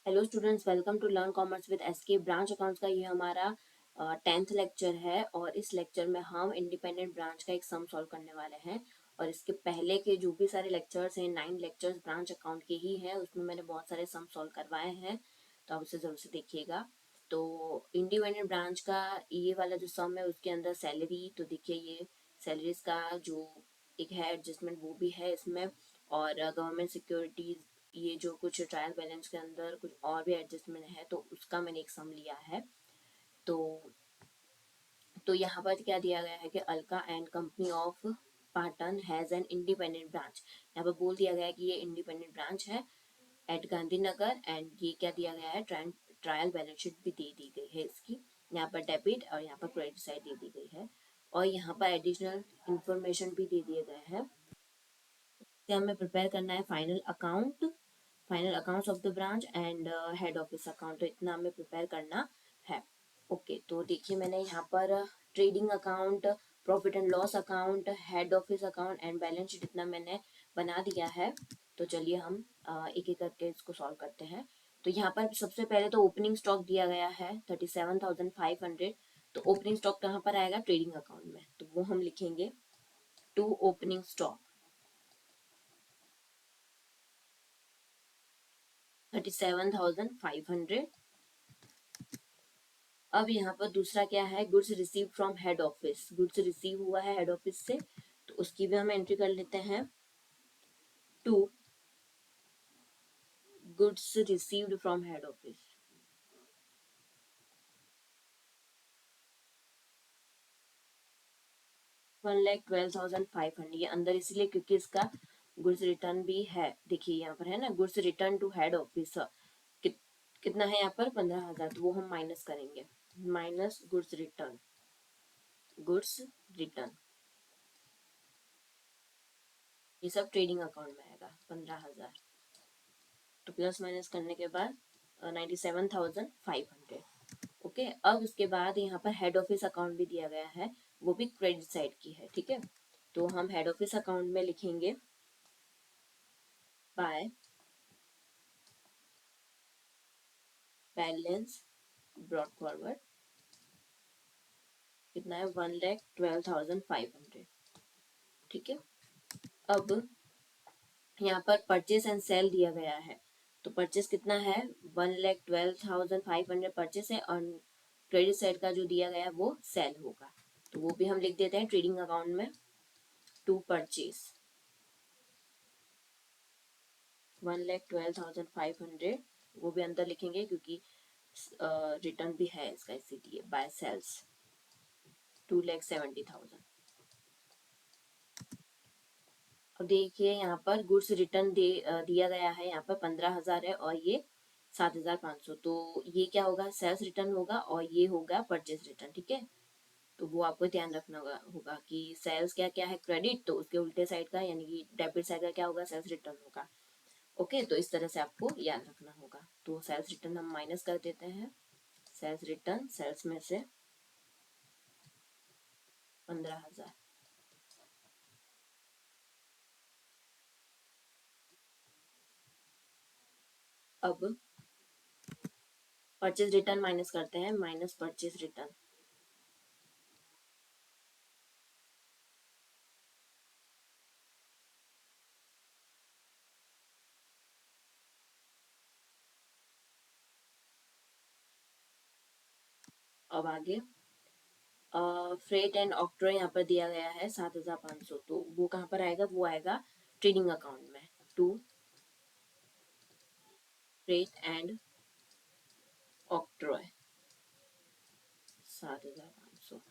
Hello students, welcome to learn commerce with SK. Branch accounts का ये हमारा 10th lecture है और इस लेक्चर में हम इंडिपेंडेंट ब्रांच का एक सम सॉल्व करने वाले हैं। और इसके पहले के जो भी सारे लेक्चर्स हैं 9 लेक्चर्स ब्रांच अकाउंट के ही हैं, उसमें मैंने बहुत सारे सम सॉल्व करवाए हैं, तो आप उसे जरूर से देखिएगा। तो इंडिपेंडेंट ब्रांच का ये वाला जो सम है उसके अंदर सैलरी, तो देखिए ये सैलरीज का जो एक है एडजस्टमेंट वो भी है इसमें, और गवर्नमेंट सिक्योरिटीज, ये जो कुछ ट्रायल बैलेंस के अंदर कुछ और भी एडजस्टमेंट है तो उसका मैंने एक सम लिया है। तो यहाँ पर क्या दिया गया है कि Alka and company of Patan has an independent branch. यहाँ पर बोल दिया गया है कि ये इंडिपेंडेंट ब्रांच है एट गांधीनगर, एंड ये क्या दिया गया है, ट्रायल बैलेंस शीट भी दे दी गई है इसकी। यहाँ पर डेबिट और यहाँ पर क्रेडिट साइड दे दी गई है, और यहाँ पर एडिशनल इंफॉर्मेशन भी दे दिए गए हैं। हमें प्रिपेयर करना है final accounts of the branch and head office account, तो इतना हमें प्रिपेयर करना है। ओके, तो देखिए मैंने यहाँ पर trading account, profit and loss account, head office account and balance sheet इतना मैंने बना दिया है। तो चलिए हम एक एक करके इसको सॉल्व करते हैं। तो यहाँ पर सबसे पहले तो ओपनिंग स्टॉक दिया गया है 37,500। तो ओपनिंग स्टॉक कहाँ पर आएगा, ट्रेडिंग अकाउंट में, तो वो हम लिखेंगे टू ओपनिंग स्टॉक 37,500। अब यहाँ पर दूसरा क्या है, goods receive from head office, goods receive हुआ है हेड ऑफिस से, तो उसकी भी हम एंट्री कर लेते हैं। To goods received from head office, 1,12,500, ये अंदर इसलिए क्योंकि इसका गुड्स रिटर्न भी है। देखिए यहाँ पर है ना, goods return to head office कितना है यहाँ पर 15,000, तो वो हम माइनस करेंगे, माइनस गुड्स रिटर्न, ये सब ट्रेडिंग अकाउंट में आएगा 15,000। तो प्लस माइनस करने के बाद 97,500। ओके, अब उसके बाद यहाँ पर हेड ऑफिस अकाउंट भी दिया गया है, वो भी क्रेडिट साइड की है, ठीक है। तो हम हेड ऑफिस अकाउंट में लिखेंगे बाय बैलेंस ब्रॉड फॉरवर्ड, कितना है 1,12,500, ठीक है। अब यहाँ पर परचेस एंड सेल दिया गया है, तो परचेस कितना है 1,12,500 परचेस है, और क्रेडिट साइड का जो दिया गया है वो सेल होगा, तो वो भी हम लिख देते हैं ट्रेडिंग अकाउंट में, टू परचेस 1,12,500, वो भी अंदर लिखेंगे क्योंकि रिटर्न भी है इसका, इसीलिए बाय सेल्स 2,70,000। अब देखिए यहाँ पर गुड्स रिटर्न दिया गया है, यहाँ पर 15,000 है और ये 7,500, तो ये क्या होगा, सेल्स रिटर्न होगा और ये होगा परचेज रिटर्न, ठीक है। तो वो आपको ध्यान रखना होगा कि सेल्स क्या क्या है क्रेडिट, तो उसके उल्टे साइड का यानी कि डेबिट साइड का क्या होगा, सेल्स रिटर्न होगा। ओके, तो इस तरह से आपको याद रखना होगा। तो सेल्स रिटर्न हम माइनस कर देते हैं, सेल्स रिटर्न सेल्स में से 15,000। अब परचेज रिटर्न माइनस करते हैं, माइनस परचेज रिटर्न, अब आगे फ्रेट एंड ऑक्ट्रो यहाँ पर दिया गया है 7,500, तो वो कहाँ पर आएगा, वो आएगा ट्रेडिंग अकाउंट में, टू फ्रेट एंड ऑक्ट्रो 7,500।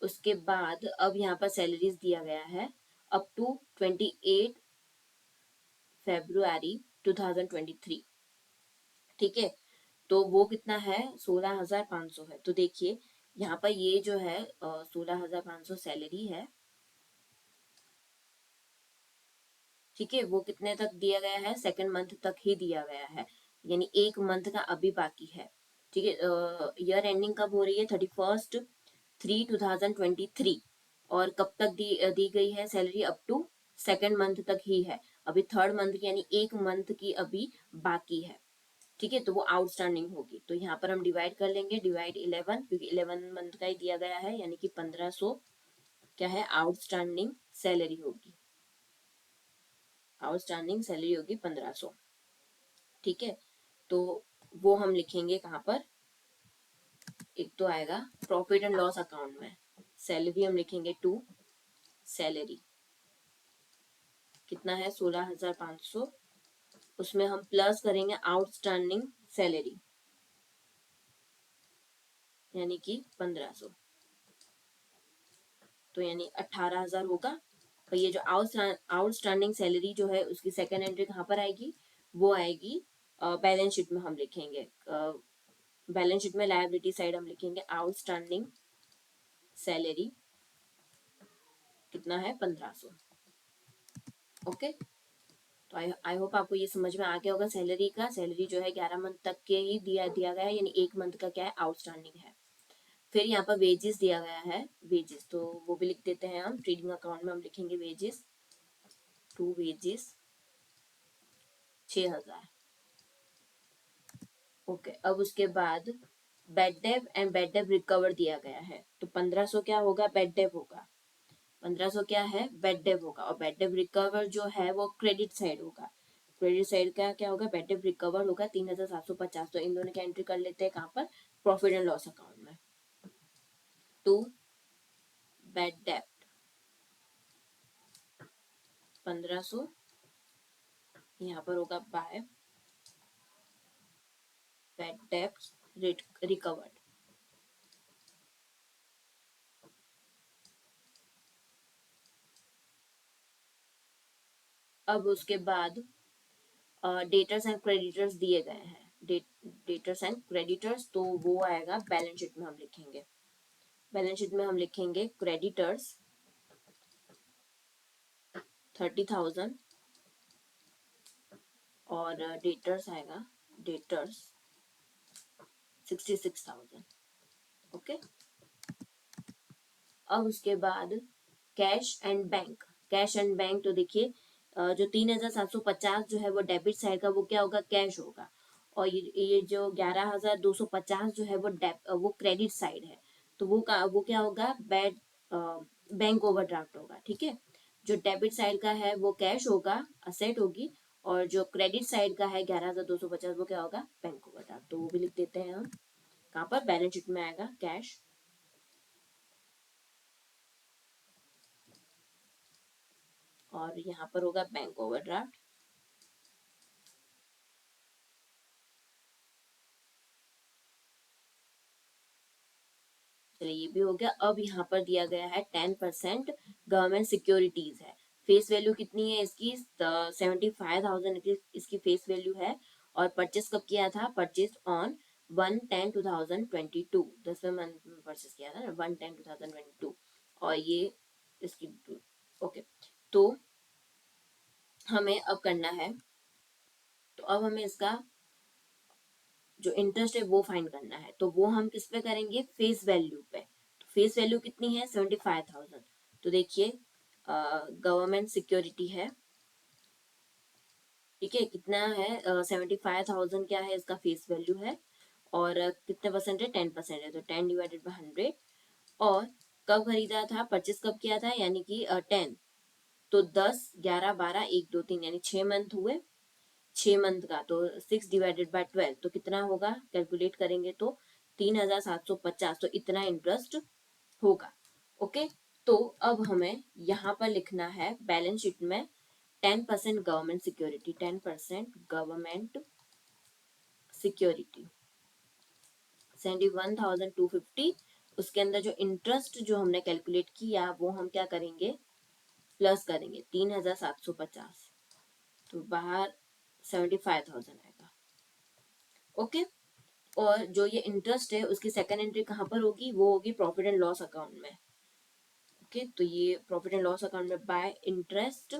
उसके बाद अब यहाँ पर सैलरीज दिया गया है अप टू 28 फरवरी 2023, ठीक है। तो वो कितना है, 16,500 है। तो देखिए यहाँ पर ये जो है 16,500 सैलरी है, ठीक है। वो कितने तक दिया गया है, सेकंड मंथ तक ही दिया गया है, यानी एक मंथ का अभी बाकी है, ठीक है। ईयर एंडिंग कब हो रही है, 31/3/2023, और कब तक दी गई है salary, up to second month तक ही है, अभी थर्ड मंथ की यानी एक मंथ की अभी बाकी है, ठीक है, तो वो आउटस्टैंडिंग होगी। तो यहाँ पर हम डिवाइड कर लेंगे, डिवाइड 11, क्योंकि 11 मंथ का ही दिया गया है, यानी कि 1500 क्या है आउटस्टैंडिंग सैलरी होगी, आउटस्टैंडिंग सैलरी होगी 1500। ठीक है, तो वो हम लिखेंगे कहाँ पर, एक तो आएगा प्रॉफिट एंड लॉस अकाउंट में, सैलरी हम लिखेंगे टू सैलरी, कितना है 16,500, उसमें हम प्लस करेंगे आउटस्टैंडिंग सैलरी, यानी कि 1500, तो यानी 18,000 होगा। और ये जो आउटस्टैंडिंग सैलरी जो है उसकी सेकेंड एंट्री कहाँ पर आएगी, वो आएगी बैलेंस शीट में हम लिखेंगे, बैलेंस शीट में लायबिलिटी साइड हम लिखेंगे आउटस्टैंडिंग सैलरी, कितना है 1500। ओके, तो आई होप आपको ये समझ में आ गया होगा सैलरी का। सैलरी जो है 11 मंथ तक के ही दिया गया है, यानी एक मंथ का क्या है आउटस्टैंडिंग है। फिर यहाँ पर वेजेस दिया गया है, वेजेस तो वो भी लिख देते हैं हम, ट्रेडिंग अकाउंट में हम लिखेंगे वेजेस, टू वेजेस 6,000। ओके, अब उसके बाद bad debt and bad debt recover दिया गया है, तो 1500 क्या होगा बेड डेप होगा, 1500 क्या है बेड डेप होगा, और बेड डेप रिकवर जो है वो क्रेडिट साइड होगा, क्रेडिट साइड का क्या होगा बेड डेप रिकवर होगा 3,750। तो इन दोनों की एंट्री कर लेते हैं कहाँ पर, प्रॉफिट एंड लॉस अकाउंट में, टू बेड डेप 1500, यहाँ पर होगा बाय बेड डेप रिकवर्ड। अब उसके बाद डेटर्स एंड क्रेडिटर्स दिए गए हैं, डेटर्स एंड क्रेडिटर्स, तो वो आएगा बैलेंस शीट में हम लिखेंगे, बैलेंस शीट में हम लिखेंगे क्रेडिटर्स 30,000 और डेटर्स आएगा डेटर्स 66,000। ओके, अब उसके बाद cash and bank, cash and bank तो देखिए जो 3,750 जो है वो डेबिट साइड का वो क्या होगा कैश होगा, और ये जो 11,250 जो है वो क्रेडिट साइड है, तो वो क्या होगा बैंक ओवरड्राफ्ट होगा। ठीक है, जो डेबिट साइड का है वो कैश होगा, असेट होगी, और जो क्रेडिट साइड का है 11,250 वो क्या होगा बैंक ओवरड्राफ्ट, तो वो भी लिख देते हैं हम कहाँ पर बैलेंस शीट में आएगा कैश, और यहाँ पर होगा बैंक ओवरड्राफ्ट। चलिए ये भी हो गया। अब यहाँ पर दिया गया है 10% गवर्नमेंट सिक्योरिटीज है, फेस वैल्यू कितनी है इसकी 75,000 इसकी फेस वैल्यू है, और परचेस कब किया था, परचेज ऑन 1/10/2022, 10वें मंथ में परचेस किया था ना 1/10/2022, और ये इसकी ओके, तो हमें अब करना है, तो अब हमें इसका जो इंटरेस्ट है वो फाइंड करना है, तो वो हम किस पे करेंगे फेस वैल्यू पे, तो फेस वैल्यू कितनी है 75,000, तो देखिए गवर्नमेंट सिक्योरिटी है, ठीक है कितना है 75,000 क्या है इसका फेस वैल्यू है, और कितने परसेंट है 10% है, तो 10/100, और कब खरीदा था परचेस कब किया था, यानी कि 10, तो 10, 11, 12, 1, 2, 3 यानी 6 मंथ हुए, 6 मंथ का, तो 6/12 तो कितना होगा कैलकुलेट करेंगे तो 3,750, तो इतना इंटरेस्ट होगा। ओके, तो अब हमें यहाँ पर लिखना है बैलेंस शीट में 10% गवर्नमेंट सिक्योरिटी, 10% गवर्नमेंट सिक्योरिटी 71,250, उसके अंदर जो इंटरेस्ट जो हमने कैलकुलेट किया वो हम क्या करेंगे प्लस करेंगे 3,750, तो बाहर 75,000 आएगा। ओके, और जो ये इंटरेस्ट है उसकी सेकंड एंट्री कहाँ पर होगी, वो होगी प्रॉफिट एंड लॉस अकाउंट में। ओके, तो ये प्रॉफिट एंड लॉस अकाउंट में bye interest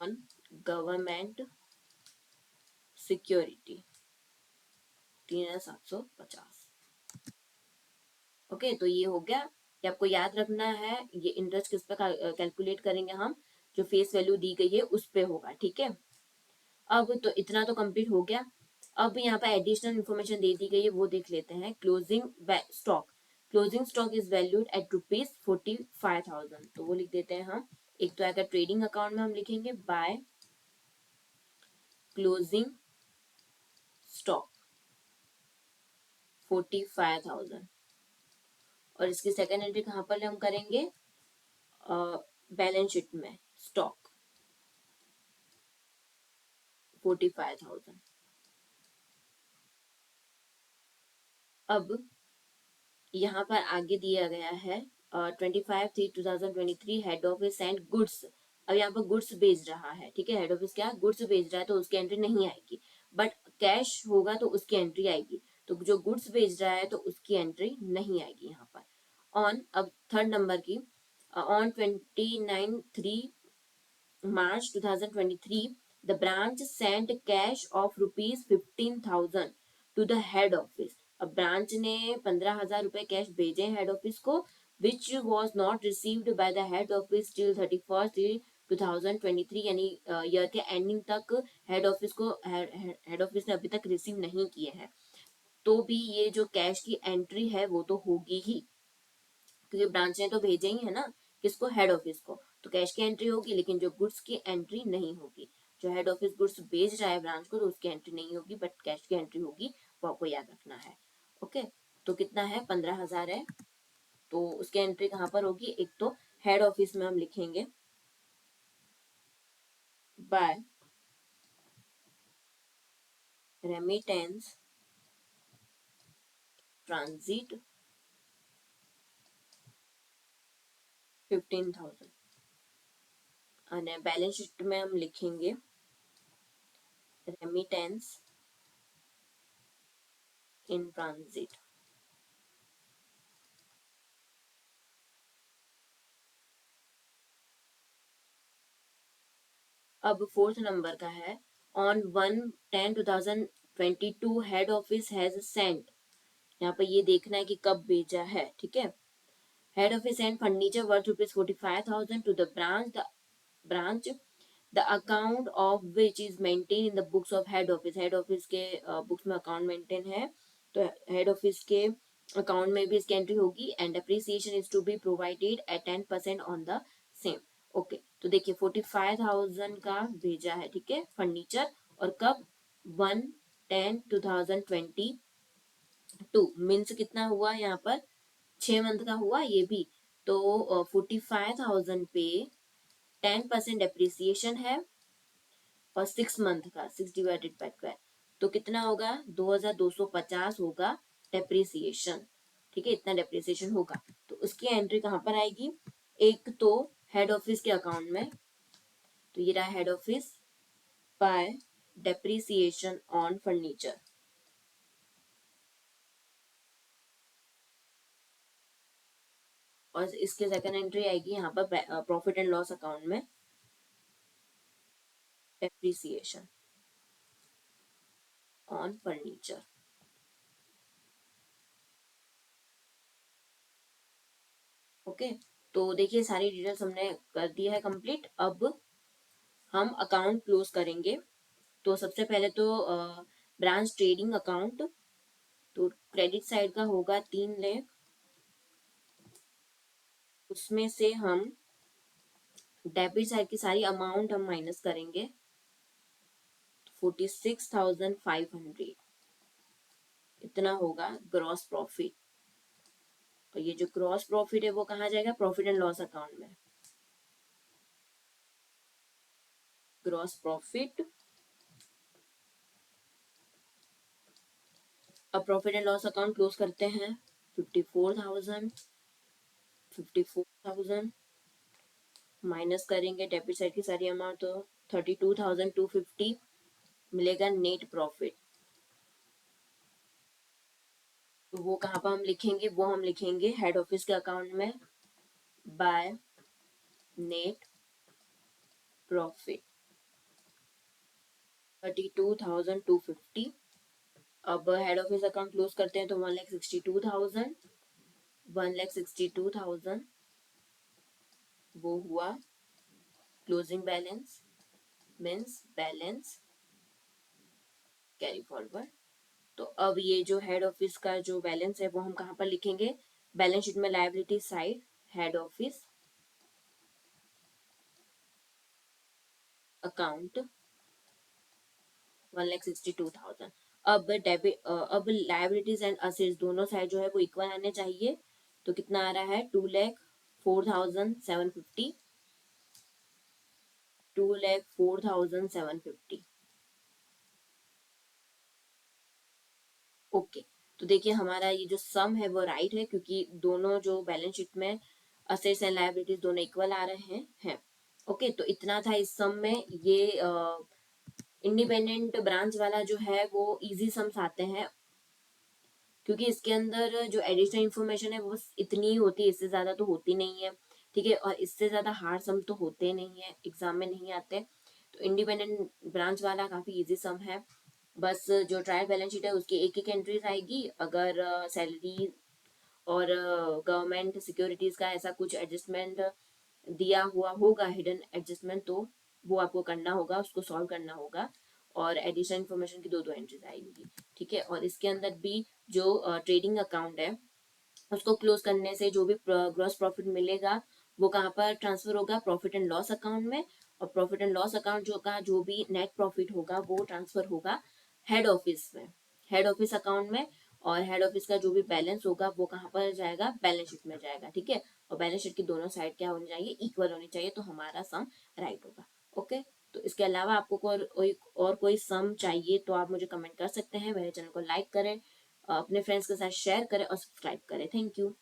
on government security 3,750। Okay, तो ये हो गया, कि आपको याद रखना है ये इंटरेस्ट किस पे कैलकुलेट करेंगे हम, जो फेस वैल्यू दी गई है उस पे होगा। ठीक है, अब तो इतना तो कंप्लीट हो गया। अब यहाँ पर एडिशनल इन्फॉर्मेशन दे दी गई है, वो देख लेते हैं। Stock closing stock is valued at ₹45,000, तो वो लिख देते हैं हम। एक तो आएगा ट्रेडिंग अकाउंट में हम लिखेंगे बाय क्लोजिंग स्टॉक 45,000, और इसकी सेकेंड एंट्री कहाँ पर हम करेंगे, बैलेंस शीट में स्टॉक 45,000। अब यहाँ पर आगे दिया गया है 25/3/2023 हेड ऑफिस एंड गुड्स। अब यहाँ पर गुड्स भेज रहा है, ठीक है, हेड ऑफिस क्या गुड्स भेज रहा है, तो उसकी एंट्री नहीं आएगी, बट कैश होगा तो उसकी एंट्री आएगी। तो जो गुड्स भेज रहा है तो उसकी एंट्री नहीं आएगी यहाँ पर। ऑन अब थर्ड नंबर की, on 29/3/2023, the branch sent cash of ₹15,000 to the head office. अब ब्रांच ने 15,000 रुपए कैश भेजे हेड ऑफिस को, which was not received by the head office till 31/3/2023, यानी ईयर के एंडिंग तक हेड ऑफिस ने अभी तक रिसीव नहीं किए हैं। तो भी ये जो कैश की एंट्री है वो तो होगी ही, क्योंकि ब्रांच ने तो भेजे ही है ना, किसको, हेड ऑफिस को, तो कैश की एंट्री होगी, लेकिन जो गुड्स की एंट्री नहीं होगी। जो हेड ऑफिस गुड्स भेज रहा है ब्रांच को तो उसकी एंट्री नहीं होगी, बट कैश की एंट्री होगी, वो आपको याद रखना है। ओके, तो कितना है, 15,000 है, तो उसकी एंट्री कहाँ पर होगी, एक तो हेड ऑफिस में हम लिखेंगे बाय रेमिटेंस ट्रांजिट 15,000, और बैलेंस शीट में हम लिखेंगे रेमिटेंस इन ट्रांजिट। अब फोर्थ नंबर का है, on 1/10/2022 head office has sent. यहाँ पर ये देखना है कि कब भेजा है, ठीक है। Head office sent furniture worth ₹45,000 to the branch the account of which is maintain in the books of head office. Head office के बुक्स में अकाउंट मेंटेन है, तो हेड ऑफिस के अकाउंट में भी इसकी एंट्री होगी, and appreciation is to be provided at 10% on the same. Okay, तो देखिए 45,000 का भेजा है, ठीक है, फर्नीचर, और कब, 1/10/2022, मीन्स कितना हुआ यहाँ पर, 6 मंथ का हुआ ये भी। तो 45,000 पे 10% डेप्रिसिएशन है, और 6 मंथ का 6 डिवाइडेड बाय 12, तो कितना होगा, 2,250 होगा डेप्रिसिएशन, ठीक है, इतना डेप्रिसिएशन होगा। तो उसकी एंट्री कहाँ पर आएगी, एक तो हेड ऑफिस के अकाउंट में, तो ये रहा head office by depreciation on furniture, और इसके सेकंड एंट्री आएगी यहाँ पर प्रॉफिट एंड लॉस अकाउंट में डेप्रिसिएशन ऑन फर्नीचर। ओके, तो देखिए सारी डिटेल्स हमने कर दी है कंप्लीट। अब हम अकाउंट क्लोज करेंगे। तो सबसे पहले तो ब्रांच ट्रेडिंग अकाउंट, तो क्रेडिट साइड का होगा 3 लाख, उसमें से हम डेबिट साइड की सारी अमाउंट हम माइनस करेंगे, 46,500, इतना होगा ग्रॉस प्रॉफिट। और ये जो ग्रॉस प्रॉफिट है वो कहाँ जाएगा, प्रॉफिट एंड लॉस अकाउंट में, ग्रॉस प्रॉफिट। अब profit and loss account close करते हैं, 54,000, 54,000 माइनस करेंगे डेबिट साइड की सारी अमाउंट, तो 32,250 मिलेगा नेट प्रॉफिट। तो वो कहाँ पर हम लिखेंगे, वो हम लिखेंगे हेड ऑफिस के अकाउंट में बाय नेट प्रॉफिट 32,250। अब हेड ऑफिस अकाउंट क्लोज करते हैं, तो 1,62,000, 1,62,000 वो हुआ closing balance, means balance carry forward. तो अब ये जो हेड ऑफिस का जो बैलेंस है वो हम कहाँ पर लिखेंगे, बैलेंस शीट में liability side head office account 1,62,000। अब डेबिट अब लायबिलिटीज एंड असेट्स दोनों साइड जो है वो इक्वल आने चाहिए। तो कितना आ रहा है, 2,04,750, 2,04,750। ओके, तो देखिए हमारा ये जो सम है वो राइट है, क्योंकि दोनों जो बैलेंस शीट में असेट्स एंड लायबिलिटीज दोनों इक्वल आ रहे हैं। ओके, तो इतना था इस सम में। ये इंडिपेंडेंट ब्रांच वाला जो है वो इजी सम्स आते हैं, क्योंकि इसके अंदर जो एडिशनल इन्फॉर्मेशन है वो बस इतनी ही होती है, इससे ज्यादा तो होती नहीं है। ठीक है, और इससे ज्यादा हार्ड सम तो होते नहीं है, एग्जाम में नहीं आते। तो इंडिपेंडेंट ब्रांच वाला काफी इजी सम है। बस जो ट्रायल बैलेंस शीट है उसकी एक एक एंट्रीज आएगी। अगर सैलरी और गवर्नमेंट सिक्योरिटीज का ऐसा कुछ एडजस्टमेंट दिया हुआ होगा, हिडन एडजस्टमेंट, तो वो आपको करना होगा, उसको सॉल्व करना होगा। और एडिशनल इन्फॉर्मेशन की दो दो एंट्रीज आएंगी। ठीक है, और इसके अंदर भी जो ट्रेडिंग अकाउंट है उसको क्लोज करने से जो भी ग्रॉस प्रॉफिट मिलेगा वो कहाँ पर ट्रांसफर होगा, प्रॉफिट एंड लॉस अकाउंट में। और प्रॉफिट एंड लॉस अकाउंट जो का जो भी नेट प्रॉफिट होगा वो ट्रांसफर होगा हेड ऑफिस में, हेड ऑफिस अकाउंट में। और हेड ऑफिस का जो भी बैलेंस होगा वो कहाँ पर जाएगा, बैलेंस शीट में जाएगा। ठीक है, और बैलेंस शीट की दोनों साइड क्या होनी चाहिए, इक्वल होनी चाहिए, तो हमारा सम राइट होगा। ओके, तो इसके अलावा आपको और कोई सम चाहिए तो आप मुझे कमेंट कर सकते हैं। मेरे चैनल को लाइक करें, अपने फ्रेंड्स के साथ शेयर करें और सब्सक्राइब करें। Thank you.